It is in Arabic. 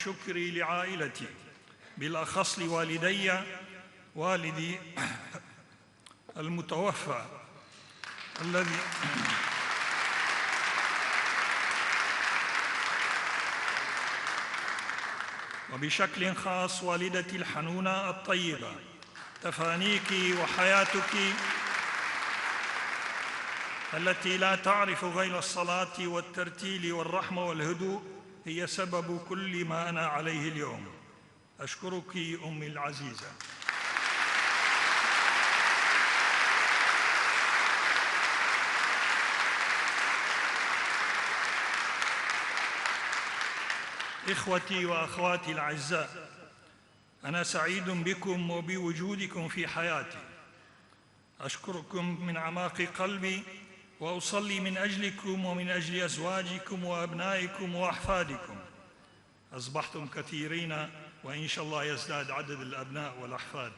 شكري لعائلتي، بالأخص لوالدي، والدي المتوفى الذي وبشكل خاص والدتي الحنونة الطيبة. تفانيك وحياتك التي لا تعرف غير الصلاة والترتيل والرحمة والهدوء هي سبب كل ما أنا عليه اليوم. أشكرك أمي العزيزة. إخوتي وأخواتي الأعزاء، أنا سعيد بكم وبوجودكم في حياتي. أشكركم من أعماق قلبي وأصلي من أجلكم ومن أجل أزواجكم وأبنائكم وأحفادكم. أصبحتم كثيرين وإن شاء الله يزداد عدد الأبناء والأحفاد.